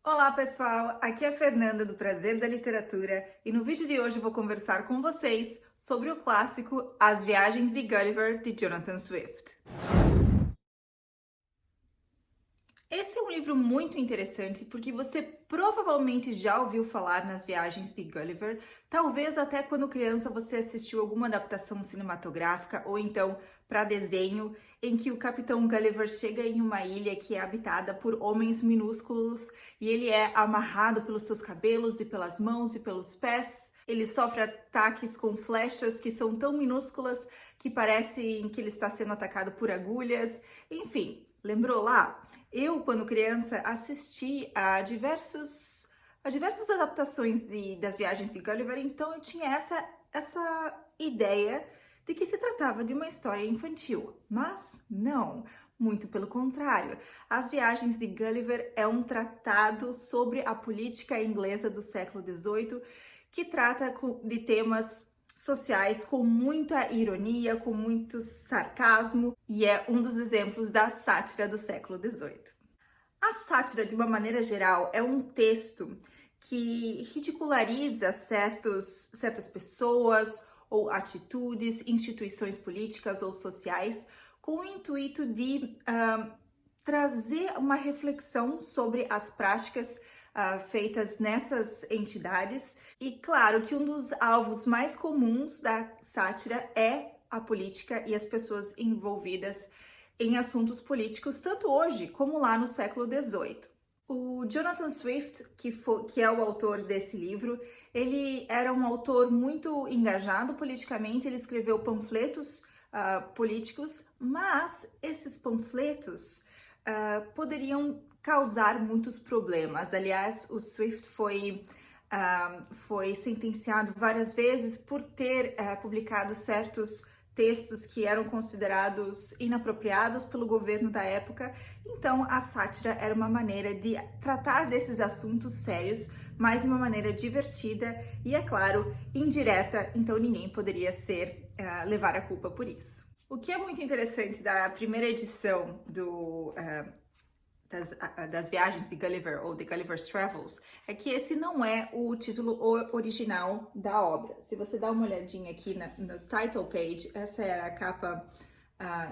Olá pessoal, aqui é a Fernanda do Prazer da Literatura e no vídeo de hoje eu vou conversar com vocês sobre o clássico As Viagens de Gulliver de Jonathan Swift. Esse é um livro muito interessante porque você provavelmente já ouviu falar nas Viagens de Gulliver, talvez até quando criança você assistiu alguma adaptação cinematográfica ou então para desenho em que o Capitão Gulliver chega em uma ilha que é habitada por homens minúsculos e ele é amarrado pelos seus cabelos e pelas mãos e pelos pés. Ele sofre ataques com flechas que são tão minúsculas que parecem que ele está sendo atacado por agulhas. Enfim, lembrou lá? Eu, quando criança, assisti a diversas adaptações das Viagens de Gulliver, então eu tinha essa ideia de que se tratava de uma história infantil. Mas não, muito pelo contrário. As Viagens de Gulliver é um tratado sobre a política inglesa do século XVIII que trata de temas sociais com muita ironia, com muito sarcasmo, e é um dos exemplos da sátira do século XVIII. A sátira, de uma maneira geral, é um texto que ridiculariza certas pessoas ou atitudes, instituições políticas ou sociais, com o intuito de trazer uma reflexão sobre as práticas feitas nessas entidades. E claro que um dos alvos mais comuns da sátira é a política e as pessoas envolvidas em assuntos políticos, tanto hoje como lá no século XVIII. O Jonathan Swift, que é o autor desse livro, ele era um autor muito engajado politicamente, ele escreveu panfletos políticos, mas esses panfletos poderiam causar muitos problemas. Aliás, o Swift foi sentenciado várias vezes por ter publicado certos textos que eram considerados inapropriados pelo governo da época. Então, a sátira era uma maneira de tratar desses assuntos sérios, mas de uma maneira divertida e, é claro, indireta, então ninguém poderia levar a culpa por isso. O que é muito interessante da primeira edição das Viagens de Gulliver, ou The Gulliver's Travels, é que esse não é o título original da obra. Se você dá uma olhadinha aqui no title page, essa é a capa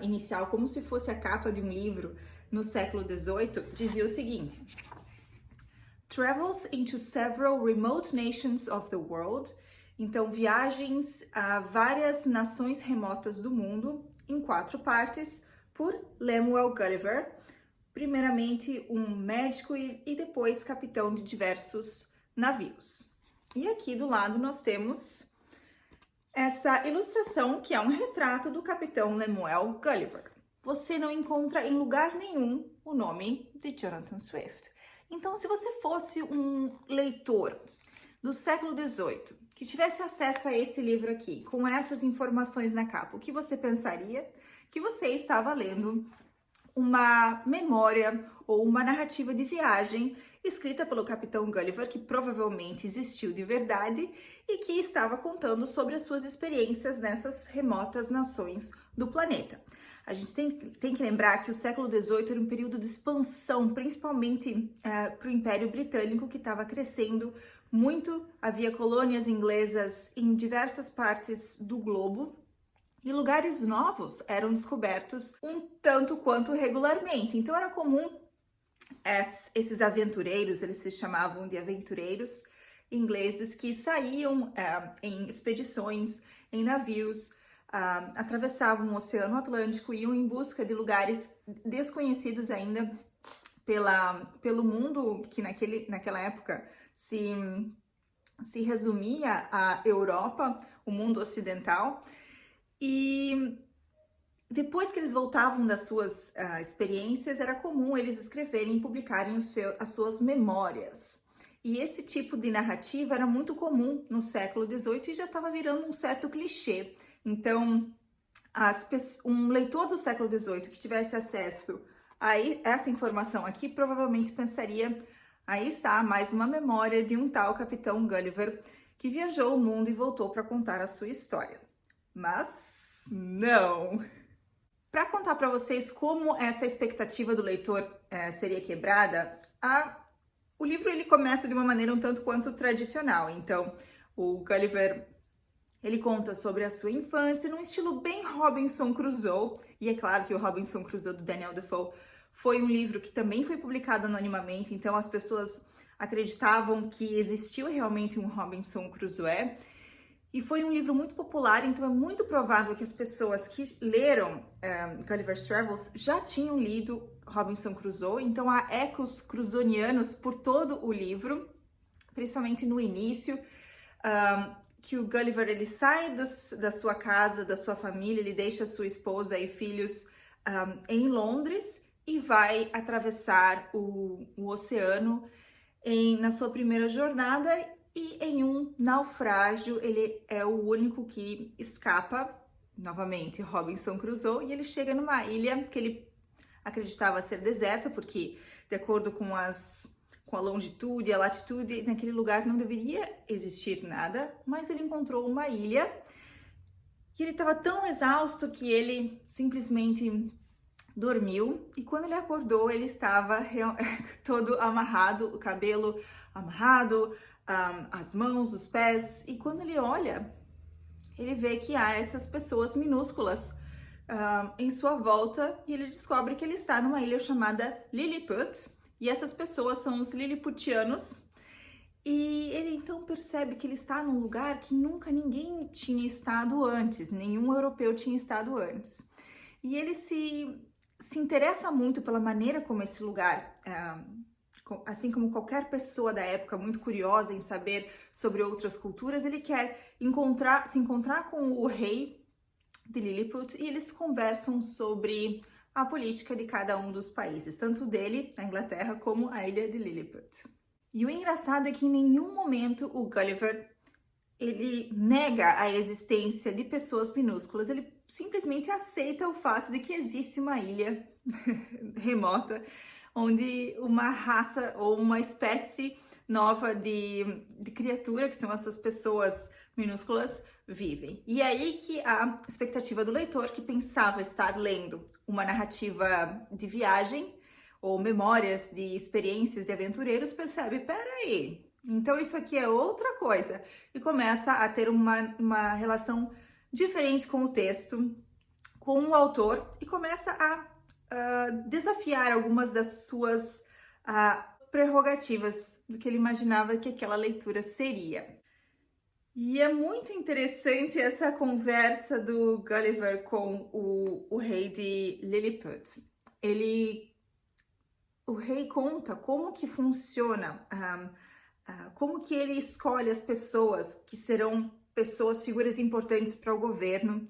inicial, como se fosse a capa de um livro no século XVIII, dizia o seguinte: Travels into several remote nations of the world. Então, viagens a várias nações remotas do mundo, em 4 partes, por Lemuel Gulliver, primeiramente um médico e depois capitão de diversos navios. E aqui do lado nós temos essa ilustração que é um retrato do capitão Lemuel Gulliver. Você não encontra em lugar nenhum o nome de Jonathan Swift. Então, se você fosse um leitor do século XVIII, que tivesse acesso a esse livro aqui, com essas informações na capa, o que você pensaria? Que você estava lendo uma memória ou uma narrativa de viagem escrita pelo Capitão Gulliver, que provavelmente existiu de verdade e que estava contando sobre as suas experiências nessas remotas nações do planeta. A gente tem que lembrar que o século XVIII era um período de expansão, principalmente para o Império Britânico, que estava crescendo muito. Havia colônias inglesas em diversas partes do globo, e lugares novos eram descobertos um tanto quanto regularmente. Então era comum esses aventureiros, eles se chamavam de aventureiros ingleses, que saíam em expedições, em navios, atravessavam o Oceano Atlântico, iam em busca de lugares desconhecidos ainda pelo mundo, que naquela época se resumia à Europa, o mundo ocidental. E depois que eles voltavam das suas experiências, era comum eles escreverem e publicarem as suas memórias. E esse tipo de narrativa era muito comum no século XVIII e já estava virando um certo clichê. Então, um leitor do século XVIII que tivesse acesso a essa informação aqui, provavelmente pensaria: aí está, mais uma memória de um tal Capitão Gulliver que viajou o mundo e voltou para contar a sua história. Mas não! Para contar para vocês como essa expectativa do leitor seria quebrada, O livro ele começa de uma maneira um tanto quanto tradicional, então o Gulliver ele conta sobre a sua infância num estilo bem Robinson Crusoe, e é claro que o Robinson Crusoe do Daniel Defoe foi um livro que também foi publicado anonimamente, então as pessoas acreditavam que existiu realmente um Robinson Crusoe, e foi um livro muito popular, então é muito provável que as pessoas que leram Gulliver's Travels já tinham lido Robinson Crusoe, então há ecos cruzonianos por todo o livro, principalmente no início, que o Gulliver ele sai da sua casa, da sua família, ele deixa sua esposa e filhos em Londres e vai atravessar o oceano na sua primeira jornada, e em um naufrágio ele é o único que escapa, novamente Robinson Crusoe, e ele chega numa ilha que ele acreditava ser deserta, porque de acordo com a longitude e a latitude, naquele lugar não deveria existir nada, mas ele encontrou uma ilha e ele estava tão exausto que ele simplesmente dormiu, e quando ele acordou ele estava todo amarrado, o cabelo amarrado, as mãos, os pés, e quando ele olha, ele vê que há essas pessoas minúsculas em sua volta, e ele descobre que ele está numa ilha chamada Lilliput, e essas pessoas são os Lilliputianos, e ele então percebe que ele está num lugar que nunca ninguém tinha estado antes, nenhum europeu tinha estado antes. E ele se interessa muito pela maneira como esse lugar, assim como qualquer pessoa da época muito curiosa em saber sobre outras culturas, ele quer se encontrar com o rei de Lilliput, e eles conversam sobre a política de cada um dos países, tanto dele, a Inglaterra, como a ilha de Lilliput. E o engraçado é que em nenhum momento o Gulliver ele nega a existência de pessoas minúsculas, ele simplesmente aceita o fato de que existe uma ilha remota onde uma raça ou uma espécie nova de criatura, que são essas pessoas minúsculas, vivem. E é aí que a expectativa do leitor, que pensava estar lendo uma narrativa de viagem ou memórias de experiências de aventureiros, percebe, peraí, então isso aqui é outra coisa, e começa a ter uma relação diferente com o texto, com o autor, e começa a desafiar algumas das suas prerrogativas do que ele imaginava que aquela leitura seria. E é muito interessante essa conversa do Gulliver com o rei de Lilliput. O rei conta como que funciona, como que ele escolhe as pessoas que serão figuras importantes para o governo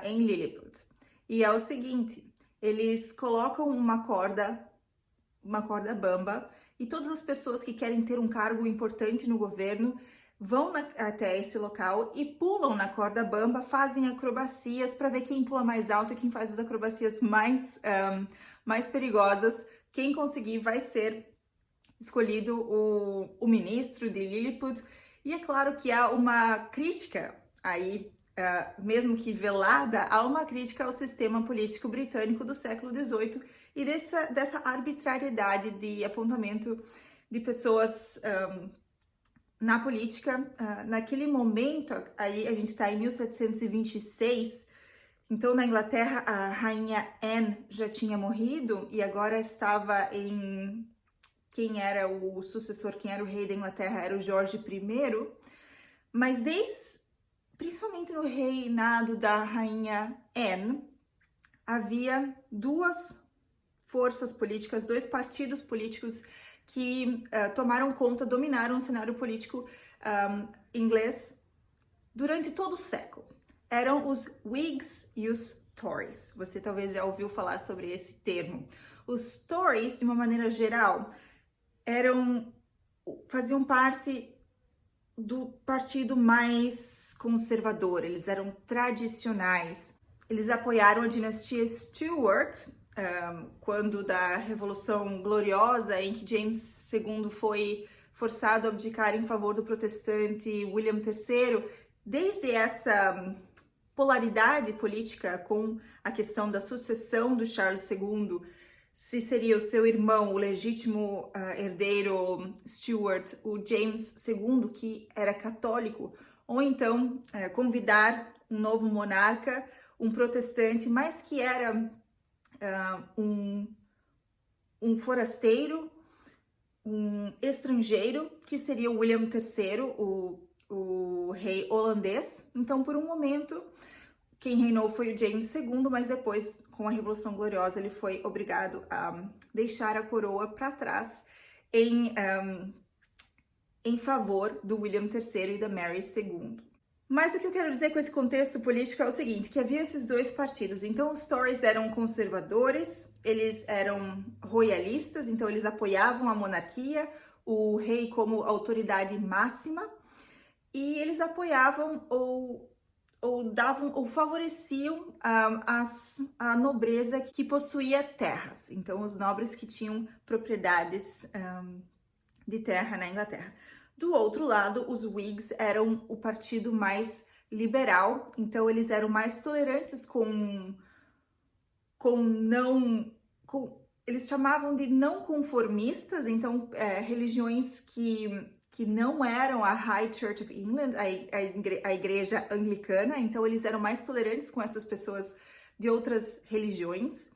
em Lilliput. E é o seguinte, eles colocam uma corda bamba, e todas as pessoas que querem ter um cargo importante no governo vão até esse local e pulam na corda bamba, fazem acrobacias para ver quem pula mais alto e quem faz as acrobacias mais perigosas. Quem conseguir vai ser escolhido o ministro de Lilliput. E é claro que há uma crítica aí, mesmo que velada, há uma crítica ao sistema político britânico do século XVIII e dessa arbitrariedade de apontamento de pessoas na política. Naquele momento, aí a gente está em 1726, então na Inglaterra a rainha Anne já tinha morrido e agora estava quem era o sucessor, quem era o rei da Inglaterra era o Jorge I, mas principalmente no reinado da rainha Anne, havia duas forças políticas, dois partidos políticos que dominaram o cenário político inglês durante todo o século. Eram os Whigs e os Tories. Você talvez já ouviu falar sobre esse termo. Os Tories, de uma maneira geral, faziam parte do partido mais conservador, eles eram tradicionais. Eles apoiaram a dinastia Stuart, quando da Revolução Gloriosa, em que James II foi forçado a abdicar em favor do protestante William III. Desde essa polaridade política com a questão da sucessão do Charles II, se seria o seu irmão, o legítimo herdeiro Stuart, o James II, que era católico, ou então convidar um novo monarca, um protestante, mas que era um forasteiro, um estrangeiro, que seria o William III, o rei holandês. Então, por um momento, quem reinou foi o James II, mas depois, com a Revolução Gloriosa, ele foi obrigado a deixar a coroa para trás em favor do William III e da Mary II. Mas o que eu quero dizer com esse contexto político é o seguinte, que havia esses dois partidos. Então, os Tories eram conservadores, eles eram royalistas, então eles apoiavam a monarquia, o rei como autoridade máxima, e eles apoiavam ou davam ou favoreciam a nobreza que possuía terras. Então, os nobres que tinham propriedades de terra na Inglaterra. Do outro lado, os Whigs eram o partido mais liberal, então eles eram mais tolerantes eles chamavam de não conformistas, então religiões que não eram a High Church of England, a igreja anglicana, então eles eram mais tolerantes com essas pessoas de outras religiões.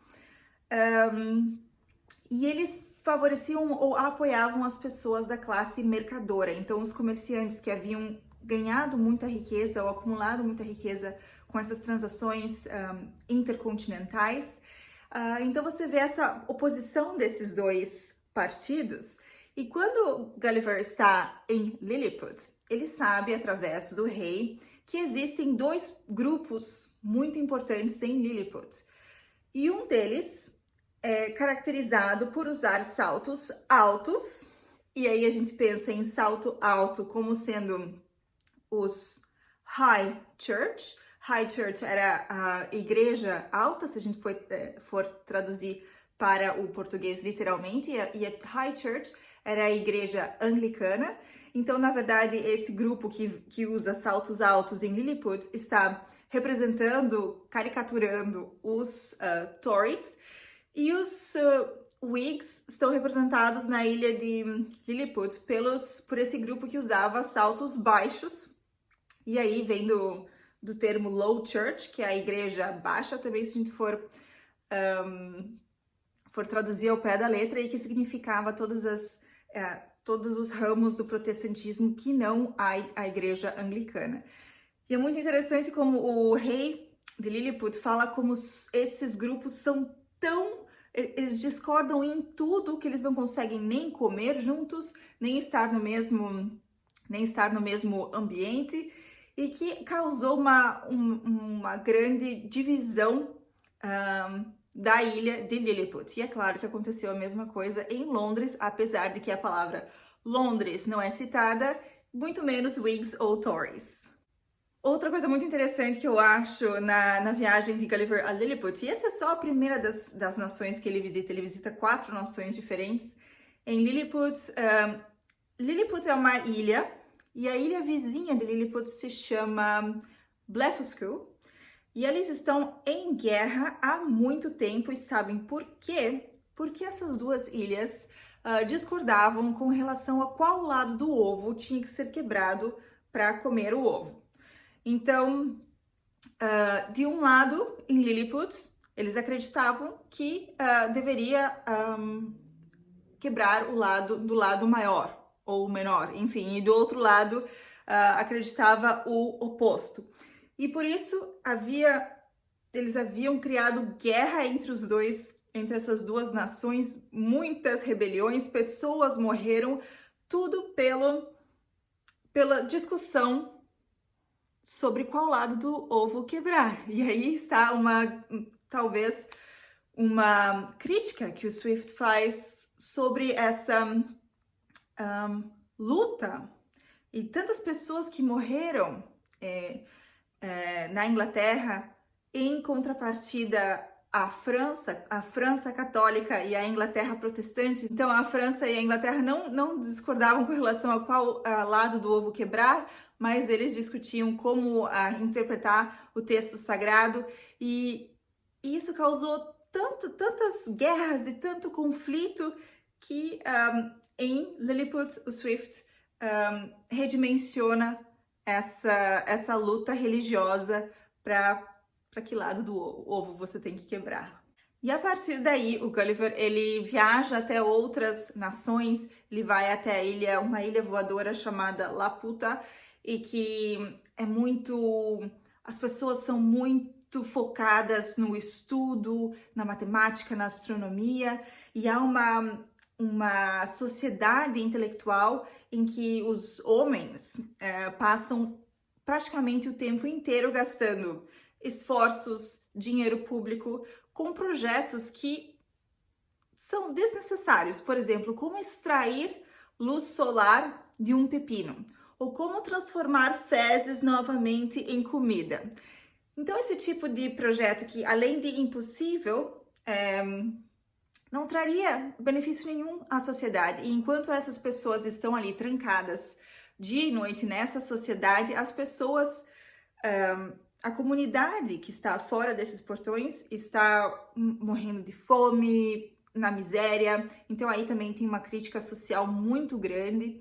E eles favoreciam ou apoiavam as pessoas da classe mercadora. Então, os comerciantes que haviam ganhado muita riqueza ou acumulado muita riqueza com essas transações intercontinentais. Então, você vê essa oposição desses dois partidos. E quando Gulliver está em Lilliput, ele sabe, através do rei, que existem dois grupos muito importantes em Lilliput. E um deles é caracterizado por usar saltos altos, e aí a gente pensa em salto alto como sendo os High Church. High Church era a igreja alta, se a gente for traduzir para o português literalmente, e a High Church era a igreja anglicana. Então, na verdade, esse grupo que usa saltos altos em Lilliput está representando, caricaturando os Tories, e os Whigs estão representados na ilha de Lilliput por esse grupo que usava saltos baixos. E aí vem do termo Low Church, que é a igreja baixa, também se a gente for traduzir ao pé da letra, e que significava todos os ramos do protestantismo que não a igreja anglicana. E é muito interessante como o rei de Lilliput fala como esses grupos são eles discordam em tudo, que eles não conseguem nem comer juntos, nem estar no mesmo ambiente, e que causou uma grande divisão da ilha de Lilliput. E é claro que aconteceu a mesma coisa em Londres, apesar de que a palavra Londres não é citada, muito menos Whigs ou Tories. Outra coisa muito interessante que eu acho na viagem de Gulliver a Lilliput, e essa é só a primeira das nações que ele visita 4 nações diferentes. Em Lilliput, Lilliput é uma ilha, e a ilha vizinha de Lilliput se chama Blefuscu, e eles estão em guerra há muito tempo, e sabem por quê? Porque essas duas ilhas discordavam com relação a qual lado do ovo tinha que ser quebrado para comer o ovo. Então, de um lado, em Lilliput, eles acreditavam que deveria quebrar do lado maior ou menor, enfim, e do outro lado acreditava o oposto. E por isso eles haviam criado guerra entre essas duas nações, muitas rebeliões, pessoas morreram, tudo pela discussão sobre qual lado do ovo quebrar. E aí está talvez uma crítica que o Swift faz sobre essa luta. E tantas pessoas que morreram na Inglaterra, em contrapartida à França católica e a Inglaterra protestante. Então a França e a Inglaterra não discordavam com relação a qual lado do ovo quebrar, mas eles discutiam como interpretar o texto sagrado, e isso causou tantas guerras e tanto conflito que em Lilliput, o Swift redimensiona essa luta religiosa para que lado do ovo você tem que quebrar. E a partir daí, o Gulliver, ele viaja até outras nações, ele vai até uma ilha voadora chamada Laputa, e que as pessoas são muito focadas no estudo, na matemática, na astronomia, e há uma sociedade intelectual em que os homens passam praticamente o tempo inteiro gastando esforços, dinheiro público, com projetos que são desnecessários. Por exemplo, como extrair luz solar de um pepino, ou como transformar fezes novamente em comida. Então, esse tipo de projeto que, além de impossível, não traria benefício nenhum à sociedade. E enquanto essas pessoas estão ali trancadas dia e noite nessa sociedade, as pessoas, a comunidade que está fora desses portões está morrendo de fome, na miséria. Então aí também tem uma crítica social muito grande.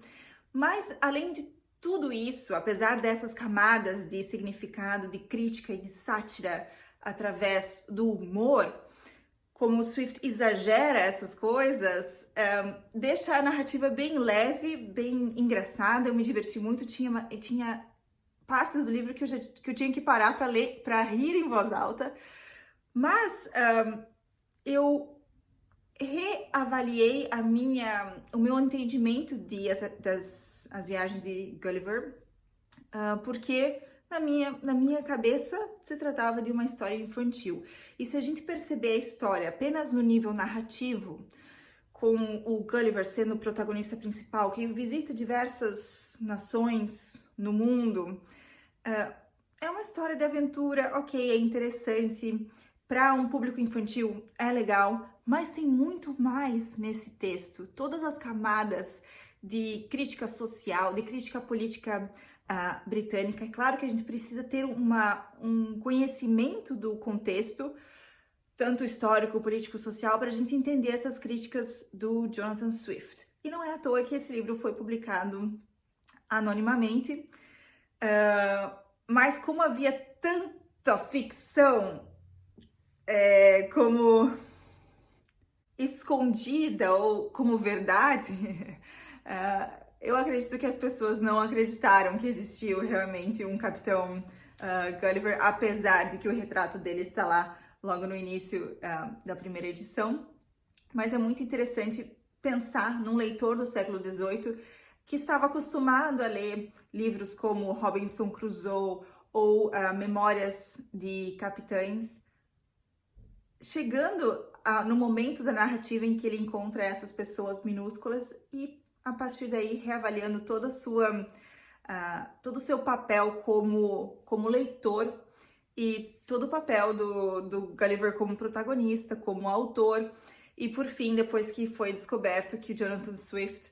Mas além de tudo isso, apesar dessas camadas de significado, de crítica e de sátira através do humor, como o Swift exagera essas coisas, deixa a narrativa bem leve, bem engraçada. Eu me diverti muito, tinha partes do livro que eu tinha que parar para ler, para rir em voz alta, mas eu reavaliei o meu entendimento das viagens de Gulliver, porque na minha cabeça se tratava de uma história infantil. E se a gente perceber a história apenas no nível narrativo, com o Gulliver sendo o protagonista principal, que visita diversas nações no mundo, é uma história de aventura, ok, é interessante, para um público infantil é legal, mas tem muito mais nesse texto. Todas as camadas de crítica social, de crítica política britânica. É claro que a gente precisa ter um conhecimento do contexto, tanto histórico, político, social, para a gente entender essas críticas do Jonathan Swift. E não é à toa que esse livro foi publicado anonimamente, mas como havia tanta ficção como escondida ou como verdade, eu acredito que as pessoas não acreditaram que existiu realmente um Capitão Gulliver, apesar de que o retrato dele está lá logo no início da primeira edição. Mas é muito interessante pensar num leitor do século XVIII que estava acostumado a ler livros como Robinson Crusoe ou Memórias de Capitães, chegando no momento da narrativa em que ele encontra essas pessoas minúsculas e, a partir daí, reavaliando todo o seu papel como leitor e todo o papel do Gulliver como protagonista, como autor. E, por fim, depois que foi descoberto que o Jonathan Swift,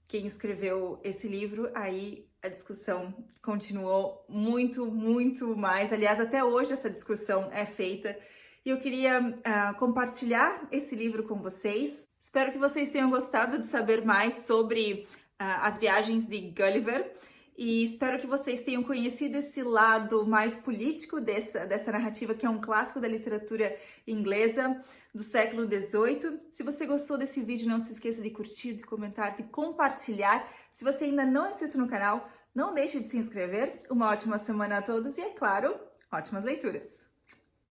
quem escreveu esse livro, aí a discussão continuou muito, muito mais. Aliás, até hoje essa discussão é feita. E eu queria compartilhar esse livro com vocês. Espero que vocês tenham gostado de saber mais sobre as viagens de Gulliver. E espero que vocês tenham conhecido esse lado mais político dessa narrativa, que é um clássico da literatura inglesa do século XVIII. Se você gostou desse vídeo, não se esqueça de curtir, de comentar, de compartilhar. Se você ainda não é inscrito no canal, não deixe de se inscrever. Uma ótima semana a todos e, é claro, ótimas leituras!